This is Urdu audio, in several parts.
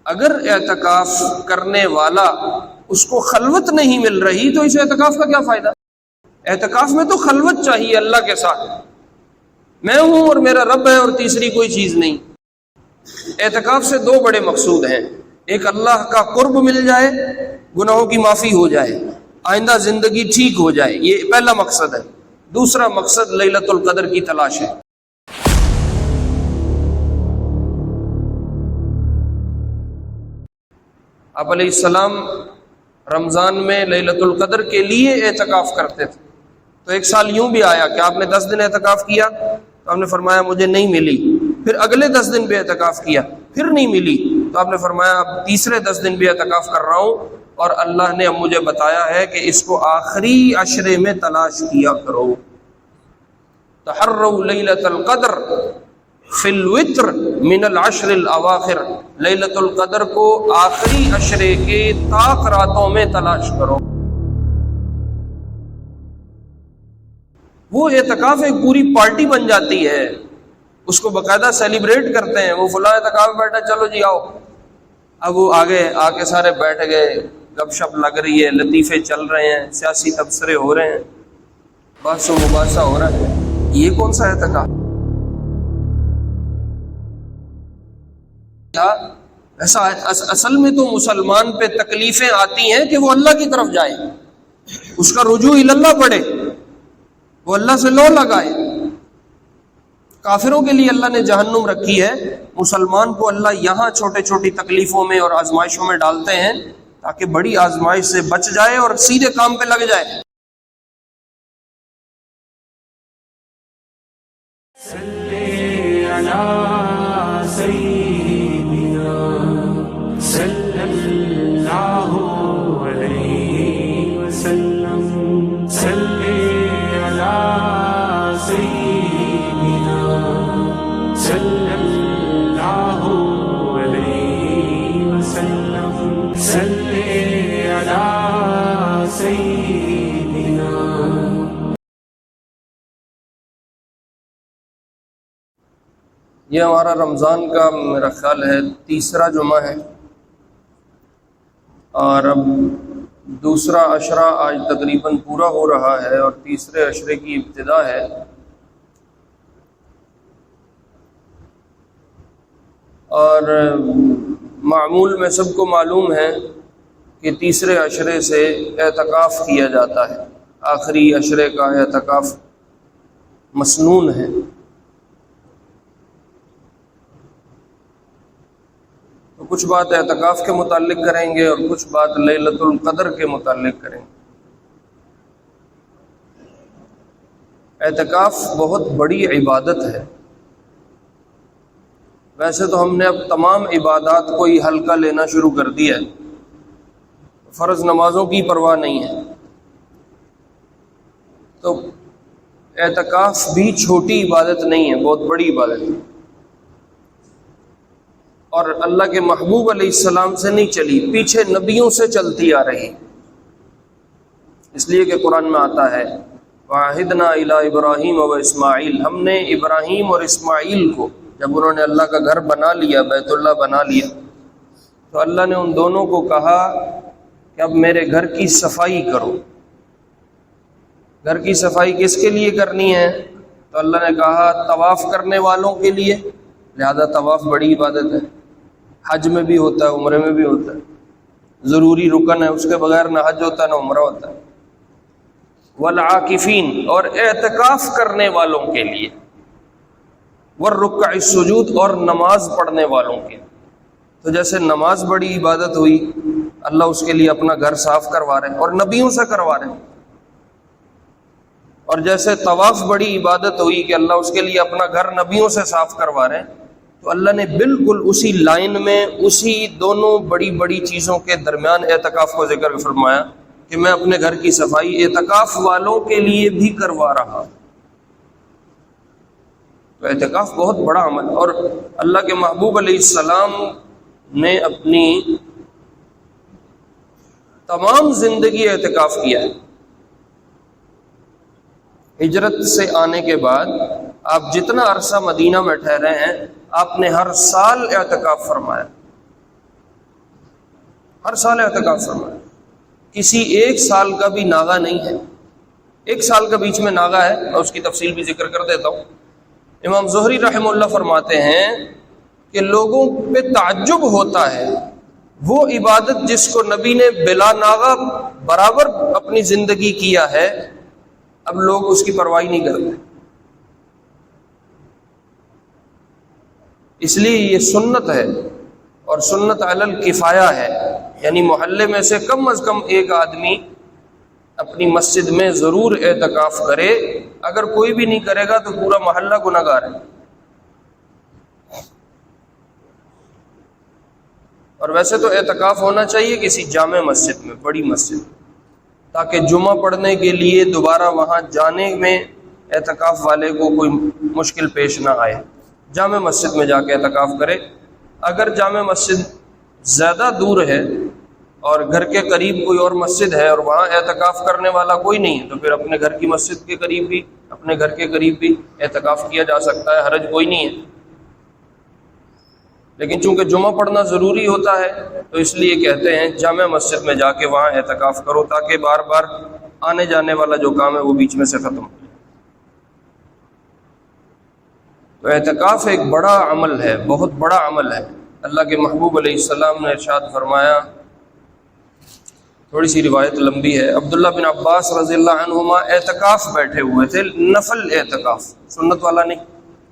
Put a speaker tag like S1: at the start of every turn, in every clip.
S1: اگر اعتکاف کرنے والا اس کو خلوت نہیں مل رہی تو اس اعتکاف کا کیا فائدہ؟ اعتکاف میں تو خلوت چاہیے اللہ کے ساتھ، میں ہوں اور میرا رب ہے اور تیسری کوئی چیز نہیں۔ اعتکاف سے دو بڑے مقصود ہیں، ایک اللہ کا قرب مل جائے، گناہوں کی معافی ہو جائے، آئندہ زندگی ٹھیک ہو جائے، یہ پہلا مقصد ہے۔ دوسرا مقصد لیلۃ القدر کی تلاش ہے۔ آپ علیہ السلام رمضان میں لیلۃ القدر کے لیے اعتکاف کرتے تھے، تو ایک سال یوں بھی آیا کہ آپ نے 10 دن اعتکاف کیا تو آپ نے فرمایا مجھے نہیں ملی، پھر اگلے 10 دن بھی اعتکاف کیا پھر نہیں ملی، تو آپ نے فرمایا اب تیسرے 10 دن بھی اعتکاف کر رہا ہوں اور اللہ نے اب مجھے بتایا ہے کہ اس کو آخری عشرے میں تلاش کیا کرو۔ تحروا لیلۃ القدر فی الوتر من العشر الاواخر، لیلۃ القدر کو آخری عشرے کے طاق راتوں میں تلاش کرو۔ وہ اعتکاف ایک پوری پارٹی بن جاتی ہے، اس کو باقاعدہ سیلیبریٹ کرتے ہیں، وہ فلاں اعتکاف بیٹھا چلو جی آؤ، اب وہ آگے آ کے سارے بیٹھ گئے، گپ شپ لگ رہی ہے، لطیفے چل رہے ہیں، سیاسی تبصرے ہو رہے ہیں، بحث و مباحثہ ہو رہا ہے، یہ کون سا اعتکاف؟ ایسا اصل میں تو مسلمان پہ تکلیفیں آتی ہیں کہ وہ اللہ کی طرف جائے، اس کا رجوع اللہ پڑے، وہ اللہ سے لو لگائے۔ کافروں کے لیے اللہ نے جہنم رکھی ہے، مسلمان کو اللہ یہاں چھوٹے چھوٹی تکلیفوں میں اور آزمائشوں میں ڈالتے ہیں تاکہ بڑی آزمائش سے بچ جائے اور سیدھے کام پہ لگ جائے۔
S2: صلی علی سیدنا صلی اللہ علیہ وسلم، صلی علی سیدنا صلی اللہ علیہ وسلم، صلی علی سیدنا۔
S1: یہ ہمارا رمضان کا میرا خیال ہے تیسرا جمعہ ہے، اور اب دوسرا عشرہ آج تقریباً پورا ہو رہا ہے اور تیسرے عشرے کی ابتدا ہے۔ اور معمول میں سب کو معلوم ہے کہ تیسرے عشرے سے اعتکاف کیا جاتا ہے، آخری عشرے کا اعتکاف مسنون ہے۔ تو کچھ بات اعتکاف کے متعلق کریں گے اور کچھ بات لیلۃ القدر کے متعلق کریں گے۔ اعتکاف بہت بڑی عبادت ہے، ویسے تو ہم نے اب تمام عبادات کو ہی ہلکا لینا شروع کر دیا ہے، فرض نمازوں کی پرواہ نہیں ہے، تو اعتکاف بھی چھوٹی عبادت نہیں ہے، بہت بڑی عبادت ہے، اور اللہ کے محبوب علیہ السلام سے نہیں چلی، پیچھے نبیوں سے چلتی آ رہی، اس لیے کہ قرآن میں آتا ہے وَعَهِدْنَا إِلَىٰ إِبْرَاهِيمَ وَإِسْمَاعِيلَ، ہم نے ابراہیم اور اسماعیل کو، جب انہوں نے اللہ کا گھر بنا لیا، بیت اللہ بنا لیا، تو اللہ نے ان دونوں کو کہا کہ اب میرے گھر کی صفائی کرو۔ گھر کی صفائی کس کے لیے کرنی ہے؟ تو اللہ نے کہا طواف کرنے والوں کے لیے، لہذا طواف بڑی عبادت ہے، حج میں بھی ہوتا ہے، عمرے میں بھی ہوتا ہے، ضروری رکن ہے، اس کے بغیر نہ حج ہوتا ہے نہ عمرہ ہوتا ہے۔ والعاکفین، اور اعتکاف کرنے والوں کے لیے، والرکع السجود، اور نماز پڑھنے والوں کے لیے۔ تو جیسے نماز بڑی عبادت ہوئی، اللہ اس کے لیے اپنا گھر صاف کروا رہے ہیں اور نبیوں سے کروا رہے ہیں، اور جیسے طواف بڑی عبادت ہوئی کہ اللہ اس کے لیے اپنا گھر نبیوں سے صاف کروا رہے ہیں، تو اللہ نے بالکل اسی لائن میں اسی دونوں بڑی بڑی چیزوں کے درمیان اعتکاف کو ذکر فرمایا کہ میں اپنے گھر کی صفائی اعتکاف والوں کے لیے بھی کروا رہا۔ تو اعتکاف بہت بڑا عمل، اور اللہ کے محبوب علیہ السلام نے اپنی تمام زندگی اعتکاف کیا ہے۔ ہجرت سے آنے کے بعد آپ جتنا عرصہ مدینہ میں ٹھہرے ہیں، آپ نے ہر سال اعتکاف فرمایا، ہر سال اعتکاف فرمایا. کسی ایک سال کا بھی ناغہ نہیں ہے. ایک سال کا بیچ میں ناغہ ہے، میں اس کی تفصیل بھی ذکر کر دیتا ہوں. امام زہری رحمہ اللہ فرماتے ہیں کہ لوگوں پہ تعجب ہوتا ہے وہ عبادت جس کو نبی نے بلا ناغہ برابر اپنی زندگی کیا ہے، اب لوگ اس کی پرواہ نہیں کرتے. اس لیے یہ سنت ہے، اور سنت علی الکفایہ ہے، یعنی محلے میں سے کم از کم ایک آدمی اپنی مسجد میں ضرور اعتکاف کرے. اگر کوئی بھی نہیں کرے گا تو پورا محلہ گنہگار ہے. اور ویسے تو اعتکاف ہونا چاہیے کسی جامع مسجد میں، بڑی مسجد، تاکہ جمعہ پڑھنے کے لیے دوبارہ وہاں جانے میں اعتکاف والے کو کوئی مشکل پیش نہ آئے. جامع مسجد میں جا کے اعتکاف کرے. اگر جامع مسجد زیادہ دور ہے اور گھر کے قریب کوئی اور مسجد ہے اور وہاں اعتکاف کرنے والا کوئی نہیں ہے تو پھر اپنے گھر کی مسجد کے قریب بھی، اپنے گھر کے قریب بھی اعتکاف کیا جا سکتا ہے، حرج کوئی نہیں ہے. لیکن چونکہ جمعہ پڑھنا ضروری ہوتا ہے تو اس لیے کہتے ہیں جامع مسجد میں جا کے وہاں اعتکاف کرو، تاکہ بار بار آنے جانے والا جو کام ہے وہ بیچ میں سے ختم ہو. تو اعتکاف ایک بڑا عمل ہے، بہت بڑا عمل ہے. اللہ کے محبوب علیہ السلام نے ارشاد فرمایا، تھوڑی سی روایت لمبی ہے، عبداللہ بن عباس رضی اللہ عنہما اعتکاف بیٹھے ہوئے تھے، نفل اعتکاف، سنت والا نہیں،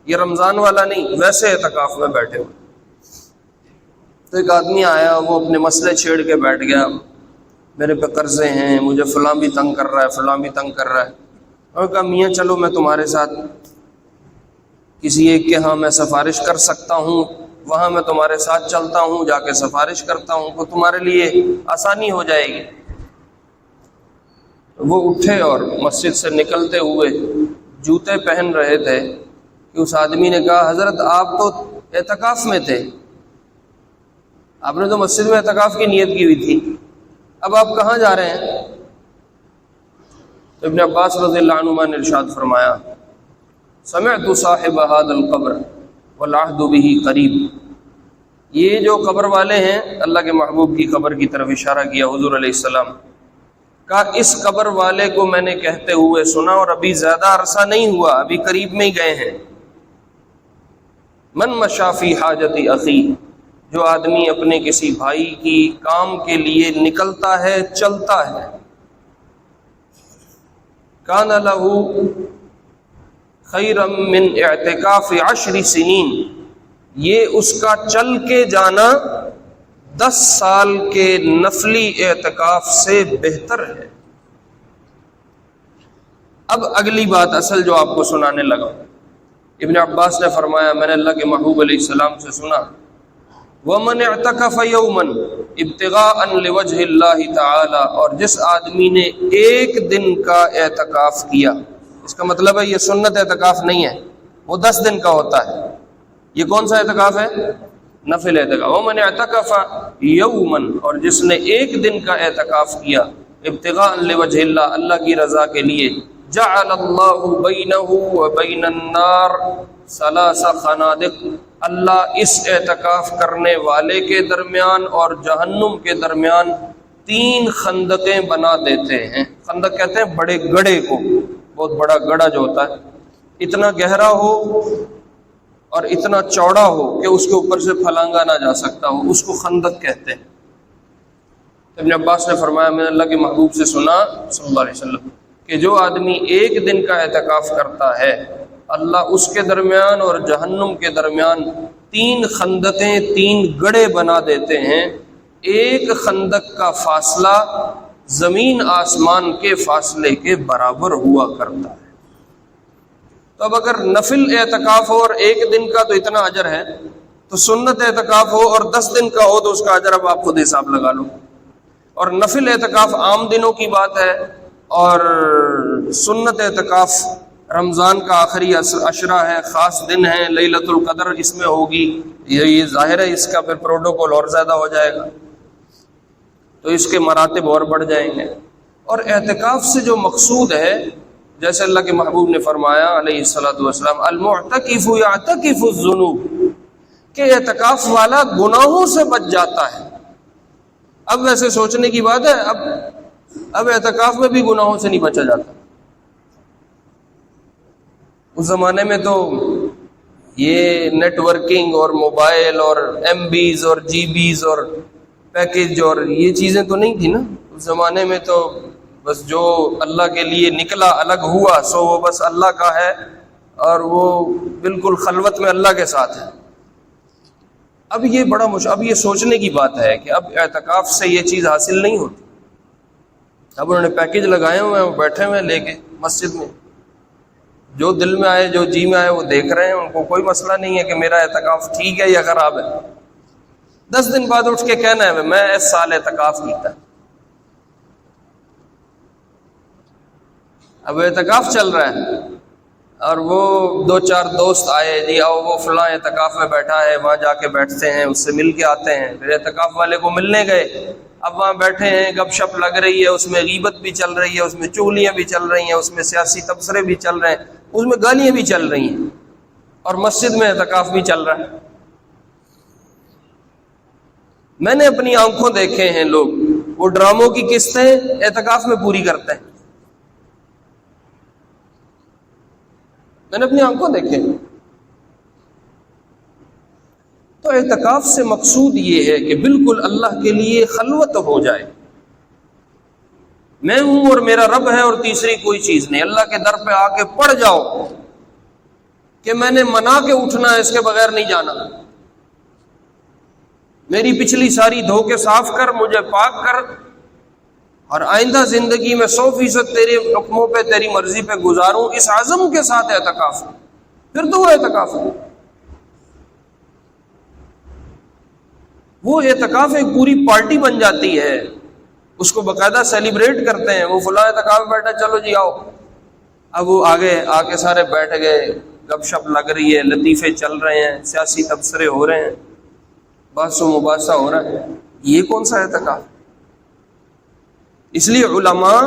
S1: یہ رمضان والا نہیں، ویسے اعتکاف میں بیٹھے ہوئے. تو ایک آدمی آیا، وہ اپنے مسئلے چھیڑ کے بیٹھ گیا، میرے پہ قرضے ہیں، مجھے فلاں بھی تنگ کر رہا ہے، فلاں بھی تنگ کر رہا ہے. اور کہا میاں چلو میں تمہارے ساتھ کسی ایک کے ہاں میں سفارش کر سکتا ہوں، وہاں میں تمہارے ساتھ چلتا ہوں، جا کے سفارش کرتا ہوں تو تمہارے لیے آسانی ہو جائے گی. وہ اٹھے اور مسجد سے نکلتے ہوئے جوتے پہن رہے تھے کہ اس آدمی نے کہا حضرت آپ تو اعتکاف میں تھے، آپ نے تو مسجد میں اعتکاف کی نیت کی ہوئی تھی، اب آپ کہاں جا رہے ہیں؟ تو ابن عباس رضی اللہ عنہما نے ارشاد فرمایا سمعت صاحب هذا القبر والعهد به قریب. یہ جو قبر والے ہیں، اللہ کے محبوب کی قبر کی طرف اشارہ کیا حضور علیہ السلام، کہا اس قبر والے کو میں نے کہتے ہوئے سنا اور ابھی زیادہ عرصہ نہیں ہوا، ابھی قریب میں ہی گئے ہیں. من مشى فی حاجت اخی، جو آدمی اپنے کسی بھائی کی کام کے لیے نکلتا ہے، چلتا ہے، کان لہ خیرا من اعتکاف 10 سنین، یہ اس کا چل کے جانا 10 سال کے نفلی اعتکاف سے بہتر ہے. اب اگلی بات اصل جو آپ کو سنانے لگا، ابن عباس نے فرمایا میں نے اللہ کے محبوب علیہ السلام سے سنا وَمَنْ اعْتَكَفَ يَوْمًا ابتغاءً لِوَجْهِ اللَّهِ تَعَالَى، اور جس آدمی نے ایک دن کا اعتکاف کیا، اس کا مطلب ہے یہ سنت اعتکاف نہیں ہے، وہ 10 دن کا ہوتا ہے. یہ کون سا اعتکاف ہے؟ نفل اعتکاف. وَمَنْ اعْتَكَفَ يَوْمًا، اور جس نے ایک دن کا اعتکاف کیا ابتغاءً لِوَجْهِ اللَّهِ، اللہ کی رضا کے لیے، جَعَلَ اللَّهُ بَيْنَهُ وَبَيْنَ النَّارِ 3 خنادق، اللہ اس اعتکاف کرنے والے کے درمیان اور جہنم کے درمیان 3 خندقیں بنا دیتے ہیں. خندق کہتے ہیں بڑے گڑھے کو، بہت بڑا گڑھا جو ہوتا ہے، اتنا گہرا ہو اور اتنا چوڑا ہو کہ اس کے اوپر سے پھلانگا نہ جا سکتا ہو، اس کو خندق کہتے ہیں. ابن عباس نے فرمایا میں نے اللہ کے محبوب سے سنا صلی اللہ علیہ وسلم کہ جو آدمی ایک دن کا اعتکاف کرتا ہے، اللہ اس کے درمیان اور جہنم کے درمیان 3 خندقیں، 3 گڑھے بنا دیتے ہیں. ایک خندق کا فاصلہ زمین آسمان کے فاصلے کے برابر ہوا کرتا ہے. تو اب اگر نفل اعتکاف ہو اور ایک دن کا تو اتنا اجر ہے، تو سنت اعتکاف ہو اور 10 دن کا ہو تو اس کا اجر اب آپ خود حساب لگا لو. اور نفل اعتکاف عام دنوں کی بات ہے، اور سنت اعتکاف رمضان کا آخری عشرہ ہے، خاص دن ہے، لیلۃ القدر اس میں ہوگی. یہ ظاہر ہے اس کا پھر پروٹوکول اور زیادہ ہو جائے گا، تو اس کے مراتب اور بڑھ جائیں گے. اور اعتکاف سے جو مقصود ہے، جیسے اللہ کے محبوب نے فرمایا علیہ الصلوۃ والسلام المعتکف یعتکف الذنوب، کہ اعتکاف والا گناہوں سے بچ جاتا ہے. اب ویسے سوچنے کی بات ہے، اب اعتکاف میں بھی گناہوں سے نہیں بچا جاتا۔ اس زمانے میں تو یہ نیٹ ورکنگ اور موبائل اور ایم بیز اور جی بیز اور پیکج اور یہ چیزیں تو نہیں تھی نا۔ اس زمانے میں تو بس جو اللہ کے لیے نکلا الگ ہوا سو وہ بس اللہ کا ہے، اور وہ بالکل خلوت میں اللہ کے ساتھ ہے۔ اب یہ بڑا اب یہ سوچنے کی بات ہے کہ اب اعتکاف سے یہ چیز حاصل نہیں ہوتی۔ اب انہوں نے پیکج لگائے ہوئے ہیں، وہ بیٹھے ہوئے ہیں لے کے مسجد میں، جو دل میں آئے جو جی میں آئے وہ دیکھ رہے ہیں، ان کو کوئی مسئلہ نہیں ہے کہ میرا اعتکاف ٹھیک ہے یا خراب ہے۔ 10 دن بعد اٹھ کے کہنا ہے میں اس سال اعتکاف کیتا ہے۔ اب اعتکاف چل رہا ہے اور وہ 2-4 دوست آئے، جی آؤ وہ فلاں اعتکاف میں بیٹھا ہے، وہاں جا کے بیٹھتے ہیں، اس سے مل کے آتے ہیں۔ پھر اعتکاف والے کو ملنے گئے، اب وہاں بیٹھے ہیں، گپ شپ لگ رہی ہے، اس میں غیبت بھی چل رہی ہے، اس میں چغلیاں بھی چل رہی ہیں، اس میں سیاسی تبصرے بھی چل رہے ہیں، اس میں گالیاں بھی چل رہی ہیں، اور مسجد میں اعتکاف بھی چل رہا ہے۔ میں نے اپنی آنکھوں دیکھے ہیں لوگ وہ ڈراموں کی قسطیں اعتکاف میں پوری کرتے ہیں، میں نے اپنی آنکھوں دیکھے۔ تو اعتکاف سے مقصود یہ ہے کہ بالکل اللہ کے لیے خلوت ہو جائے، میں ہوں اور میرا رب ہے اور تیسری کوئی چیز نہیں۔ اللہ کے در پہ آ کے پڑ جاؤ کہ میں نے منا کے اٹھنا ہے، اس کے بغیر نہیں جانا، میری پچھلی ساری دھوکے صاف کر، مجھے پاک کر، اور آئندہ زندگی میں 100% تیرے حکموں پہ تیری مرضی پہ گزاروں، اس عزم کے ساتھ اعتکاف، پھر تو وہ اعتکاف ہے۔ وہ اعتکاف ایک پوری پارٹی بن جاتی ہے، اس کو باقاعدہ سیلیبریٹ کرتے ہیں، وہ فلاں اعتکاف میں بیٹھا، چلو جی آؤ۔ اب وہ آگے آ کے سارے بیٹھ گئے، گپ شپ لگ رہی ہے، لطیفے چل رہے ہیں، سیاسی تبصرے ہو رہے ہیں، بحث و مباحثہ ہو رہا ہے، یہ کون سا اعتکاف؟ اس لیے علماء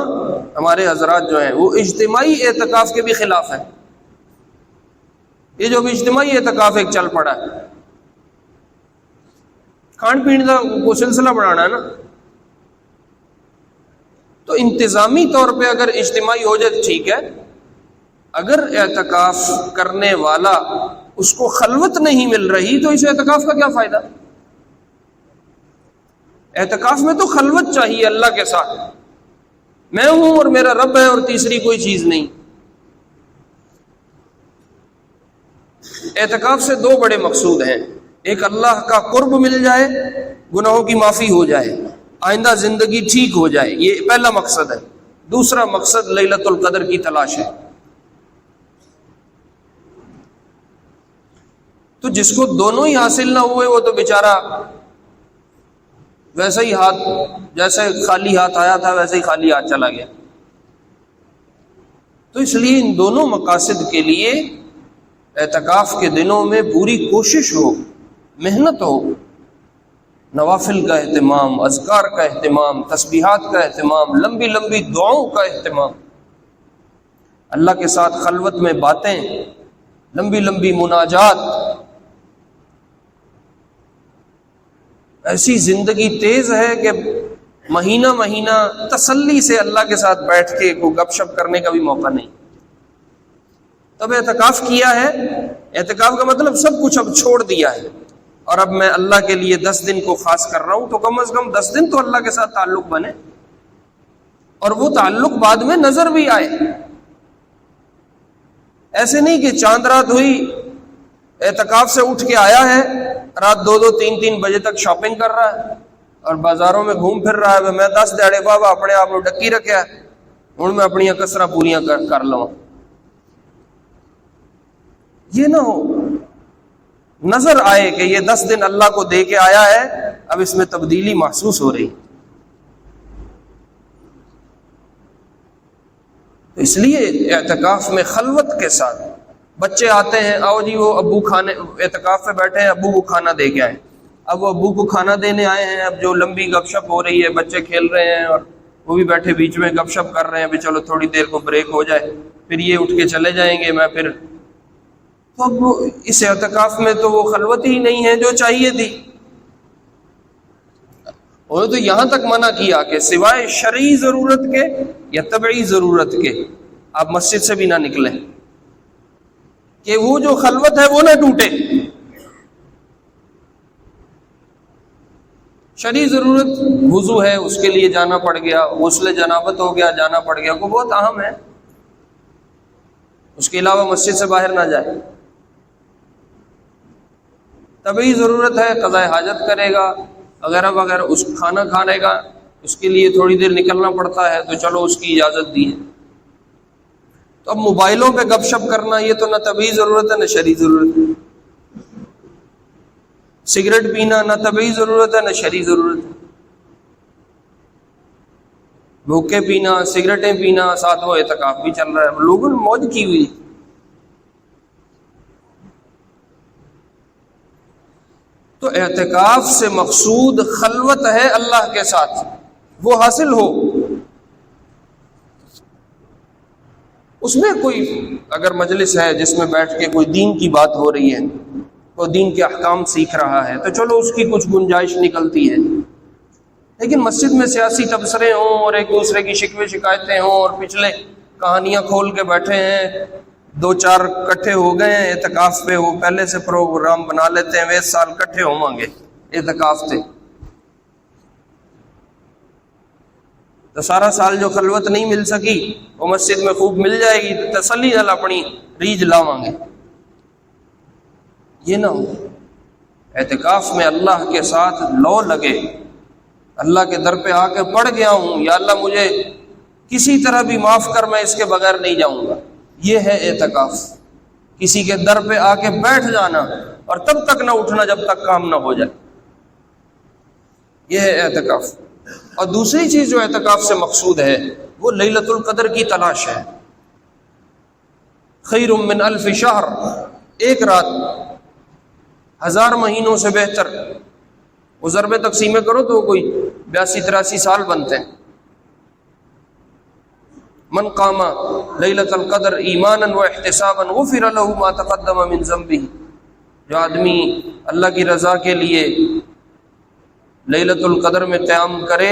S1: ہمارے حضرات جو ہیں وہ اجتماعی اعتکاف کے بھی خلاف ہیں۔ یہ جو بھی اجتماعی اعتکاف ایک چل پڑا ہے، کھان پین کا کو سلسلہ بڑھانا ہے نا، تو انتظامی طور پہ اگر اجتماعی ہو جائے تو ٹھیک ہے۔ اگر اعتکاف کرنے والا اس کو خلوت نہیں مل رہی تو اس اعتکاف کا کیا فائدہ؟ اعتکاف میں تو خلوت چاہیے اللہ کے ساتھ، میں ہوں اور میرا رب ہے اور تیسری کوئی چیز نہیں۔ اعتکاف سے 2 بڑے مقصود ہیں، ایک اللہ کا قرب مل جائے، گناہوں کی معافی ہو جائے، آئندہ زندگی ٹھیک ہو جائے، یہ پہلا مقصد ہے۔ دوسرا مقصد لیلۃ القدر کی تلاش ہے۔ تو جس کو دونوں ہی حاصل نہ ہوئے وہ تو بیچارہ ویسے ہی جیسے خالی ہاتھ آیا تھا ویسے ہی خالی ہاتھ چلا گیا۔ تو اس لیے ان دونوں مقاصد کے لیے اعتکاف کے دنوں میں پوری کوشش ہو، محنت ہو، نوافل کا اہتمام، اذکار کا اہتمام، تسبیحات کا اہتمام، لمبی لمبی دعاؤں کا اہتمام، اللہ کے ساتھ خلوت میں باتیں، لمبی لمبی مناجات، ایسی زندگی تیز ہے کہ مہینہ مہینہ تسلی سے اللہ کے ساتھ بیٹھ کے کوئی گپ شپ کرنے کا بھی موقع نہیں۔ تب اعتکاف کیا ہے، اعتکاف کا مطلب سب کچھ اب چھوڑ دیا ہے، اور اب میں اللہ کے لیے 10 دن کو خاص کر رہا ہوں، تو کم از کم 10 دن تو اللہ کے ساتھ تعلق بنے، اور وہ تعلق بعد میں نظر بھی آئے۔ ایسے نہیں کہ چاند رات ہوئی، اعتکاف سے اٹھ کے آیا ہے، رات 2-2 3-3 بجے تک شاپنگ کر رہا ہے اور بازاروں میں گھوم پھر رہا ہے، میں 10 دیہڑے بابا اپنے آپ کو ڈکی رکھیا ہے، ہوں میں اپنی کسراں پوریاں کر لوں۔ یہ نہ ہو، نظر آئے کہ یہ 10 دن اللہ کو دے کے آیا ہے، اب اس میں تبدیلی محسوس ہو رہی۔ تو اس لیے اعتکاف میں خلوت کے ساتھ، بچے آتے ہیں، آؤ جی وہ ابو کھانے، اعتکاف پہ بیٹھے ہیں، ابو کو کھانا دے کے آئے، اب وہ ابو کو کھانا دینے آئے ہیں، اب جو لمبی گپ شپ ہو رہی ہے، بچے کھیل رہے ہیں اور وہ بھی بیٹھے بیچ میں گپ شپ کر رہے ہیں، بھی چلو تھوڑی دیر کو بریک ہو جائے، پھر یہ اٹھ کے چلے جائیں گے، میں پھر، تو اب اس اعتکاف میں تو وہ خلوت ہی نہیں ہے جو چاہیے تھی۔ انہوں نے تو یہاں تک منع کیا کہ سوائے شرعی ضرورت کے یا طبعی ضرورت کے آپ مسجد سے بھی نہ نکلیں، کہ وہ جو خلوت ہے وہ نہ ٹوٹے۔ شرعی ضرورت وضو ہے، اس کے لیے جانا پڑ گیا، غسل جنابت ہو گیا جانا پڑ گیا، وہ بہت اہم ہے، اس کے علاوہ مسجد سے باہر نہ جائے۔ طبعی ضرورت ہے، قضاء حاجت کرے گا وغیرہ وغیرہ، اس کھانا کھانے کا اس کے لیے تھوڑی دیر نکلنا پڑتا ہے، تو چلو اس کی اجازت دی ہے۔ تو اب موبائلوں پہ گپ شپ کرنا، یہ تو نہ طبعی ضرورت ہے نہ شرعی ضرورت ہے۔ سگریٹ پینا نہ طبعی ضرورت ہے نہ شرعی ضرورت ہے۔ بھوکے پینا، سگریٹیں پینا، ساتھ وہ اعتکاف بھی چل رہا ہے، لوگوں نے موج کی ہوئی۔ تو اعتکاف سے مقصود خلوت ہے اللہ کے ساتھ، وہ حاصل ہو۔ اس میں کوئی اگر مجلس ہے جس میں بیٹھ کے کوئی دین کی بات ہو رہی ہے، کوئی دین کے احکام سیکھ رہا ہے، تو چلو اس کی کچھ گنجائش نکلتی ہے، لیکن مسجد میں سیاسی تبصرے ہوں اور ایک دوسرے کی شکوے شکایتیں ہوں اور پچھلے کہانیاں کھول کے بیٹھے ہیں، دو چار کٹھے ہو گئے ہیں اعتکاف پہ، وہ پہلے سے پروگرام بنا لیتے ہیں، اس سال کٹھے ہوں گے اعتکاف تھے، تو سارا سال جو خلوت نہیں مل سکی وہ مسجد میں خوب مل جائے گی، تو تسلی نال اپنی ریج لاواں گے۔ یہ نہ ہو، اعتکاف میں اللہ کے ساتھ لو لگے، اللہ کے در پہ آ کے پڑ گیا ہوں، یا اللہ مجھے کسی طرح بھی معاف کر، میں اس کے بغیر نہیں جاؤں گا۔ یہ ہے اعتکاف، کسی کے در پہ آ کے بیٹھ جانا اور تب تک نہ اٹھنا جب تک کام نہ ہو جائے، یہ ہے اعتکاف۔ اور دوسری چیز جو اعتکاف سے مقصود ہے وہ لیلۃ القدر کی تلاش ہے۔ خیر من الف شہر، ایک رات 1000 مہینوں سے بہتر۔ وہ ضرب تقسیمیں کرو تو کوئی 82-83 سال بنتے ہیں۔ من قام لیلۃ القدر ایمانا واحتسابا غفر له ما تقدم من ذنبه، جو آدمی اللہ کی رضا کے لیے لیلۃ القدر میں قیام کرے،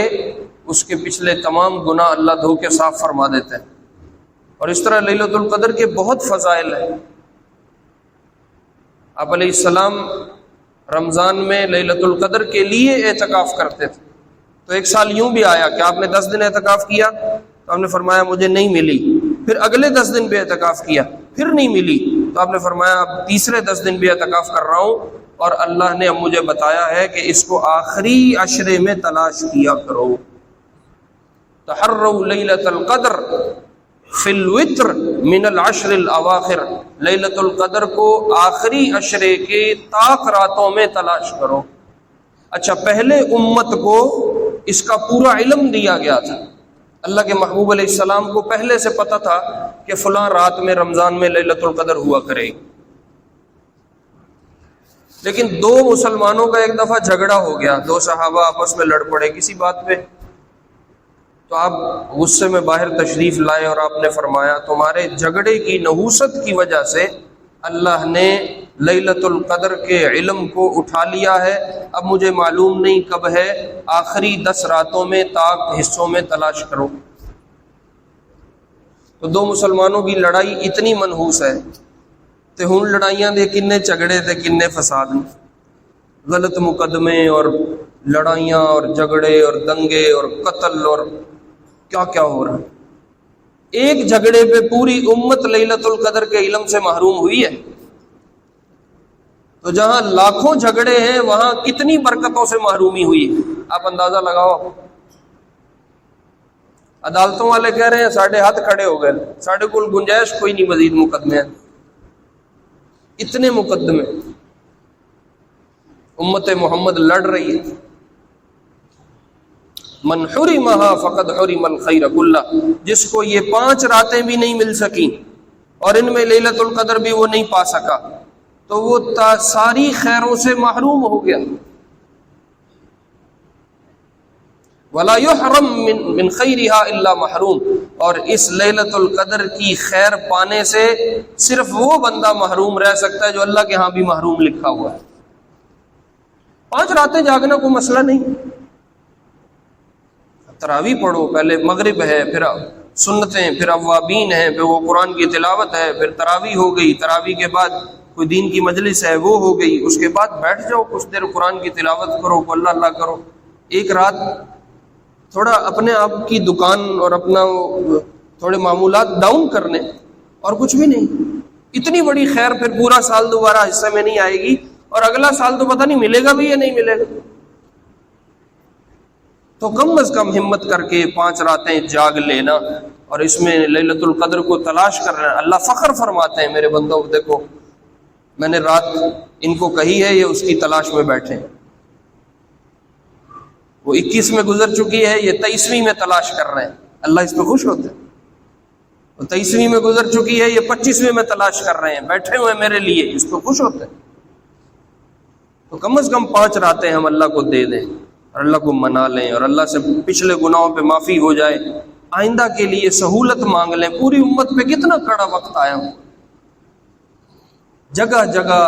S1: اس کے پچھلے تمام گناہ اللہ دھو کے صاف فرما دیتے ہیں۔ اور اس طرح لیلۃ القدر کے بہت فضائل ہیں۔ آپ علیہ السلام رمضان میں لیلۃ القدر کے لیے اعتکاف کرتے تھے، تو ایک سال یوں بھی آیا کہ آپ نے 10 دن اعتکاف کیا تو آپ نے فرمایا مجھے نہیں ملی، پھر اگلے 10 دن بھی اعتکاف کیا پھر نہیں ملی، تو آپ نے فرمایا اب تیسرے 10 دن بھی اعتکاف کر رہا ہوں، اور اللہ نے اب مجھے بتایا ہے کہ اس کو آخری عشرے میں تلاش کیا کرو۔ تحروا لیلۃ القدر فی الوتر من العشر الاواخر، لیلۃ القدر کو آخری عشرے کے طاق راتوں میں تلاش کرو۔ اچھا، پہلے امت کو اس کا پورا علم دیا گیا تھا، اللہ کے محبوب علیہ السلام کو پہلے سے پتہ تھا کہ فلاں رات میں رمضان میں لیلۃ القدر ہوا کرے گی، لیکن 2 مسلمانوں کا ایک دفعہ جھگڑا ہو گیا، 2 صحابہ آپس میں لڑ پڑے کسی بات پہ، تو آپ غصے میں باہر تشریف لائے اور آپ نے فرمایا تمہارے جھگڑے کی نحوست کی وجہ سے اللہ نے لیلۃ القدر کے علم کو اٹھا لیا ہے، اب مجھے معلوم نہیں کب ہے، آخری 10 راتوں میں طاق حصوں میں تلاش کرو۔ تو 2 مسلمانوں کی لڑائی اتنی منحوس ہے، تے ہن لڑائیاں دے کنے جھگڑے تے کنے فساد نے، غلط مقدمے اور لڑائیاں اور جھگڑے اور دنگے اور قتل اور کیا کیا ہو رہا ہے۔ ایک جھگڑے پہ پوری امت لیلۃ القدر کے علم سے محروم ہوئی ہے، تو جہاں لاکھوں جھگڑے ہیں وہاں کتنی برکتوں سے محرومی ہوئی ہے، آپ اندازہ لگاؤ۔ عدالتوں والے کہہ رہے ہیں ساڑھے ہاتھ کھڑے ہو گئے، ساڑھے کول گنجائش کوئی نہیں مزید مقدمے ہیں، اتنے مقدمے امت محمد لڑ رہی ہے۔ من حرمہا فقد حرم الخیر کلہ، جس کو یہ 5 راتیں بھی نہیں مل سکیں اور ان میں لیلۃ القدر بھی وہ نہیں پا سکا، تو وہ ساری خیروں سے محروم ہو گیا۔ ولا يحرم من خیرہا الا محروم، اور اس لیلۃ القدر کی خیر پانے سے صرف وہ بندہ محروم رہ سکتا ہے جو اللہ کے ہاں بھی محروم لکھا ہوا ہے۔ 5 راتیں جاگنا کوئی مسئلہ نہیں، تراویح پڑھو، پہلے مغرب ہے، پھر سنتیں، پھر اوابین ہیں، پھر وہ قرآن کی تلاوت ہے، پھر تراویح ہو گئی، تراویح کے بعد کوئی دین کی مجلس ہے وہ ہو گئی، اس کے بعد بیٹھ جاؤ کچھ دیر قرآن کی تلاوت کرو، اللہ اللہ کرو. ایک رات تھوڑا اپنے آپ کی دکان اور اپنا تھوڑے معمولات ڈاؤن کرنے، اور کچھ بھی نہیں. اتنی بڑی خیر پھر پورا سال دوبارہ حصہ میں نہیں آئے گی، اور اگلا سال تو پتہ نہیں ملے گا بھی یا نہیں ملے گا. تو کم از کم ہمت کر کے 5 راتیں جاگ لینا، اور اس میں لیلۃ القدر کو تلاش کرنا. اللہ فخر فرماتے ہیں میرے بندوں، دیکھو میں نے رات ان کو کہی ہے، یہ اس کی تلاش میں بیٹھے. وہ 21 میں گزر چکی ہے، یہ 23ویں میں تلاش کر رہے ہیں. اللہ اس پہ خوش ہوتے ہیں. وہ 23ویں میں گزر چکی ہے، یہ 25ویں میں تلاش کر رہے ہیں، بیٹھے ہوئے میرے لیے، اس پہ خوش ہوتے ہیں. تو کم از کم 5 راتیں ہم اللہ کو دے دیں اور اللہ کو منا لیں، اور اللہ سے پچھلے گناہوں پہ معافی ہو جائے. آئندہ کے لیے سہولت مانگ لیں. پوری امت پہ کتنا کڑا وقت آیا ہوں، جگہ جگہ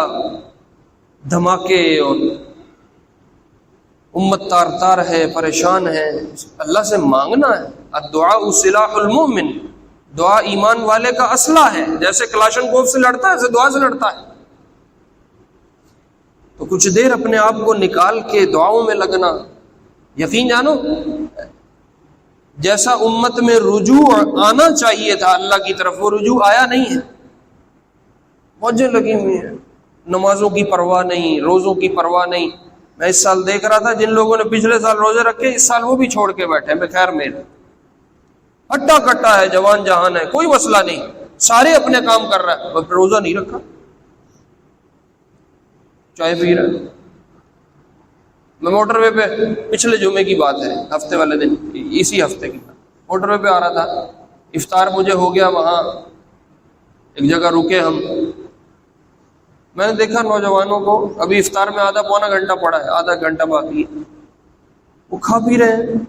S1: دھماکے، اور امت تار تار ہے، پریشان ہے. اللہ سے مانگنا ہے. الدعاء سلاح المؤمن، دعا ایمان والے کا اسلحہ ہے. جیسے کلاشن کوف سے لڑتا ہے، ایسے دعا سے لڑتا ہے. تو کچھ دیر اپنے آپ کو نکال کے دعاؤں میں لگنا. یقین جانو جیسا امت میں رجوع آنا چاہیے تھا اللہ کی طرف، وہ رجوع آیا نہیں ہے. موجیں لگی ہوئی ہیں، نمازوں کی پرواہ نہیں، روزوں کی پرواہ نہیں. میں اس سال دیکھ رہا تھا جن لوگوں نے پچھلے سال روزے رکھے، اس سال وہ بھی چھوڑ کے بیٹھے. میں خیر میرے ہٹا کٹا ہے، جوان جہان ہے، کوئی مسئلہ نہیں، سارے اپنے کام کر رہا ہے، روزہ نہیں رکھا، چائے پی رہا ہے. میں موٹر وے پہ، پچھلے جمعے کی بات ہے، ہفتے والے دن، اسی ہفتے کی موٹر وے پہ آ رہا تھا. افطار مجھے ہو گیا، وہاں ایک جگہ رکے ہم. میں نے دیکھا نوجوانوں کو، ابھی افطار میں آدھا پونا گھنٹہ پڑا ہے، آدھا گھنٹہ باقی ہے، وہ کھا پی رہے ہیں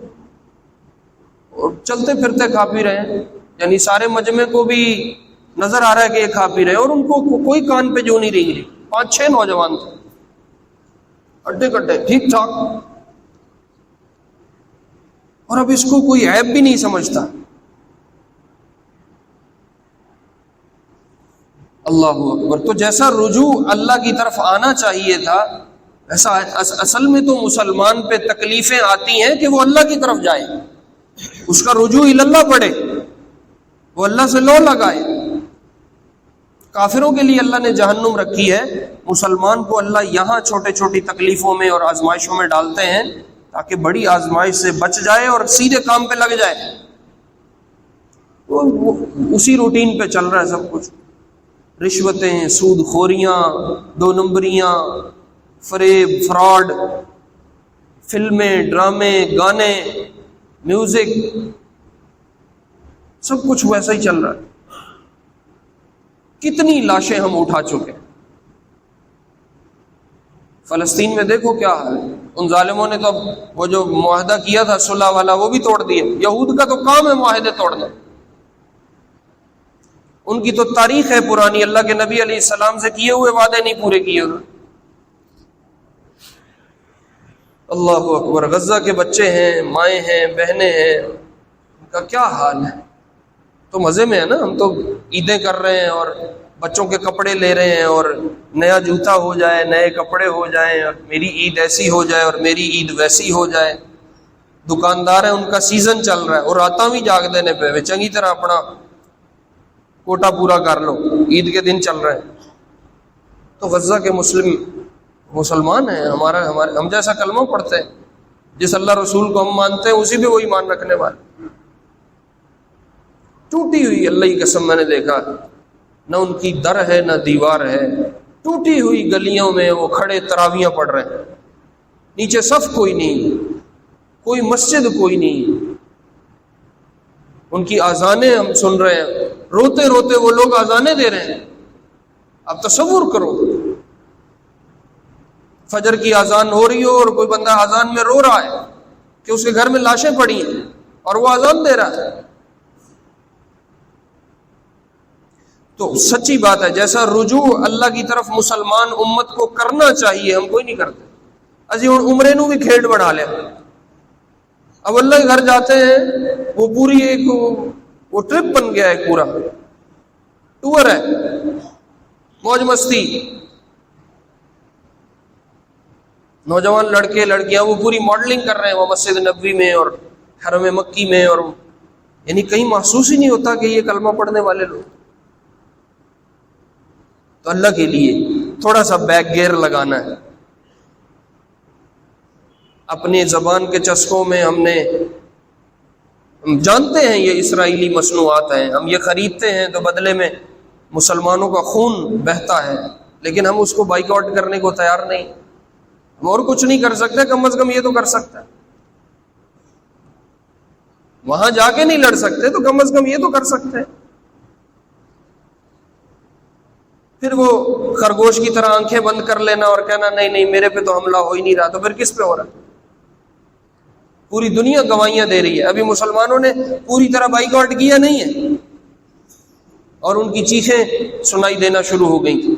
S1: اور چلتے پھرتے کھا پی رہے ہیں. یعنی سارے مجمع کو بھی نظر آ رہا ہے کہ یہ کھا پی رہے ہیں، اور ان کو کوئی کان پہ جو نہیں رہی. 5-6 نوجوان تھے، اڈے کٹے ٹھیک ٹھاک، اور اب اس کو کوئی عیب بھی نہیں سمجھتا. اللہ اکبر. تو جیسا رجوع اللہ کی طرف آنا چاہیے تھا، ایسا اصل میں تو مسلمان پہ تکلیفیں آتی ہیں کہ وہ اللہ کی طرف جائے، اس کا رجوع اللہ پڑے، وہ اللہ سے لو لگائے. کافروں کے لیے اللہ نے جہنم رکھی ہے، مسلمان کو اللہ یہاں چھوٹے چھوٹی تکلیفوں میں اور آزمائشوں میں ڈالتے ہیں تاکہ بڑی آزمائش سے بچ جائے اور سیدھے کام پہ لگ جائے. وہ اسی روٹین پہ چل رہا ہے سب کچھ. رشوتیں، سود خوریاں، 2 نمبریاں، فریب، فراڈ، فلمیں، ڈرامے، گانے، میوزک، سب کچھ ویسا ہی چل رہا ہے. کتنی لاشیں ہم اٹھا چکے. فلسطین میں دیکھو کیا حال ہے. ان ظالموں نے تو وہ جو معاہدہ کیا تھا صلح والا، وہ بھی توڑ دیا. یہود کا تو کام ہے معاہدے توڑنا، ان کی تو تاریخ ہے پرانی، اللہ کے نبی علیہ السلام سے کیے ہوئے وعدے نہیں پورے کیے ہوئے. اللہ اکبر. غزہ کے بچے ہیں، مائیں ہیں، بہنیں ہیں، ان کا کیا حال ہے. تو مزے میں ہے نا، ہم تو عیدیں کر رہے ہیں اور بچوں کے کپڑے لے رہے ہیں، اور نیا جوتا ہو جائے، نئے کپڑے ہو جائیں، اور میری عید ایسی ہو جائے اور میری عید ویسی ہو جائے. دکاندار ہیں، ان کا سیزن چل رہا ہے، اور راتاں بھی جاگ دینے پہ چنگی طرح اپنا کوٹا پورا کر لو، عید کے دن چل رہے ہیں. تو غزہ کے مسلمان ہیں، ہم جیسا کلمہ پڑھتے ہیں، جس اللہ رسول کو ہم مانتے ہیں اسی پہ وہ ایمان رکھنے والے. ٹوٹی ہوئی، اللہ کی قسم میں نے دیکھا، نہ ان کی در ہے نہ دیوار ہے. ٹوٹی ہوئی گلیوں میں وہ کھڑے تراویاں پڑھ رہے ہیں، نیچے صف کوئی نہیں، کوئی مسجد کوئی نہیں. ان کی اذانیں ہم سن رہے ہیں، روتے روتے وہ لوگ اذانیں دے رہے ہیں. اب تصور کرو، فجر کی اذان ہو رہی ہو اور کوئی بندہ اذان میں رو رہا ہے کہ اس کے گھر میں لاشیں پڑی ہیں اور وہ اذان دے رہا ہے. تو سچی بات ہے، جیسا رجوع اللہ کی طرف مسلمان امت کو کرنا چاہیے، ہم کوئی نہیں کرتے. ازی ہن عمرے نو بھی کھیڈ بنا لیا. اب اللہ کے گھر جاتے ہیں، وہ پوری ایک وہ ٹرپ بن گیا ہے، پورا ٹور ہے، موج مستی، نوجوان لڑکے لڑکیاں وہ پوری ماڈلنگ کر رہے ہیں وہ مسجد نبوی میں اور حرم مکی میں، اور یعنی کہیں محسوس ہی نہیں ہوتا کہ یہ کلمہ پڑھنے والے لوگ. تو اللہ کے لیے تھوڑا سا بیک گیئر لگانا ہے. اپنی زبان کے چسکوں میں ہم جانتے ہیں یہ اسرائیلی مصنوعات ہیں، ہم یہ خریدتے ہیں تو بدلے میں مسلمانوں کا خون بہتا ہے، لیکن ہم اس کو بائیکاٹ کرنے کو تیار نہیں. ہم اور کچھ نہیں کر سکتے، کم از کم یہ تو کر سکتا ہے. وہاں جا کے نہیں لڑ سکتے تو کم از کم یہ تو کر سکتے ہیں. پھر وہ خرگوش کی طرح آنکھیں بند کر لینا اور کہنا نہیں نہیں میرے پہ تو حملہ ہو ہی نہیں رہا، تو پھر کس پہ ہو رہا ہے؟ پوری دنیا گواہیاں دے رہی ہے. ابھی مسلمانوں نے پوری طرح بائیکاٹ کیا نہیں ہے اور ان کی چیخیں سنائی دینا شروع ہو گئی تھی.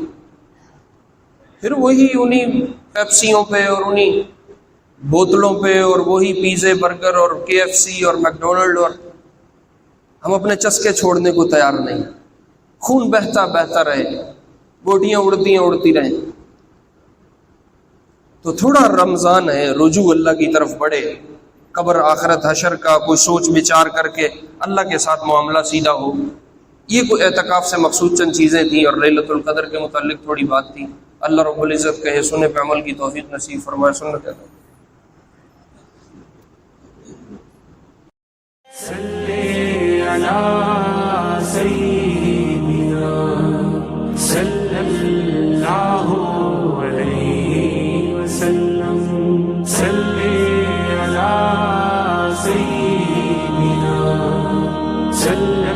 S1: پھر وہی انہی پیپسیوں پہ اور انہی بوتلوں پہ اور وہی پیزے برگر اور KFC اور میکڈونلڈ، اور ہم اپنے چسکے چھوڑنے کو تیار نہیں. خون بہتا بہتا رہے، گوٹیاں اڑتی رہیں. تو تھوڑا رمضان ہے، رجوع اللہ کی طرف بڑھے، قبر آخرت حشر کا کوئی سوچ بچار کر کے اللہ کے ساتھ معاملہ سیدھا ہو. یہ کوئی اعتکاف سے مقصود چند چیزیں تھیں، اور لیلۃ القدر کے متعلق تھوڑی بات تھی. اللہ رب العزت کہے سنے پہ عمل کی توفیق نصیب فرمائے. سنت ہے.
S2: صلی علی سیدنا صلی اللہ علیہ وسلم. صلی علی سیدنا صلی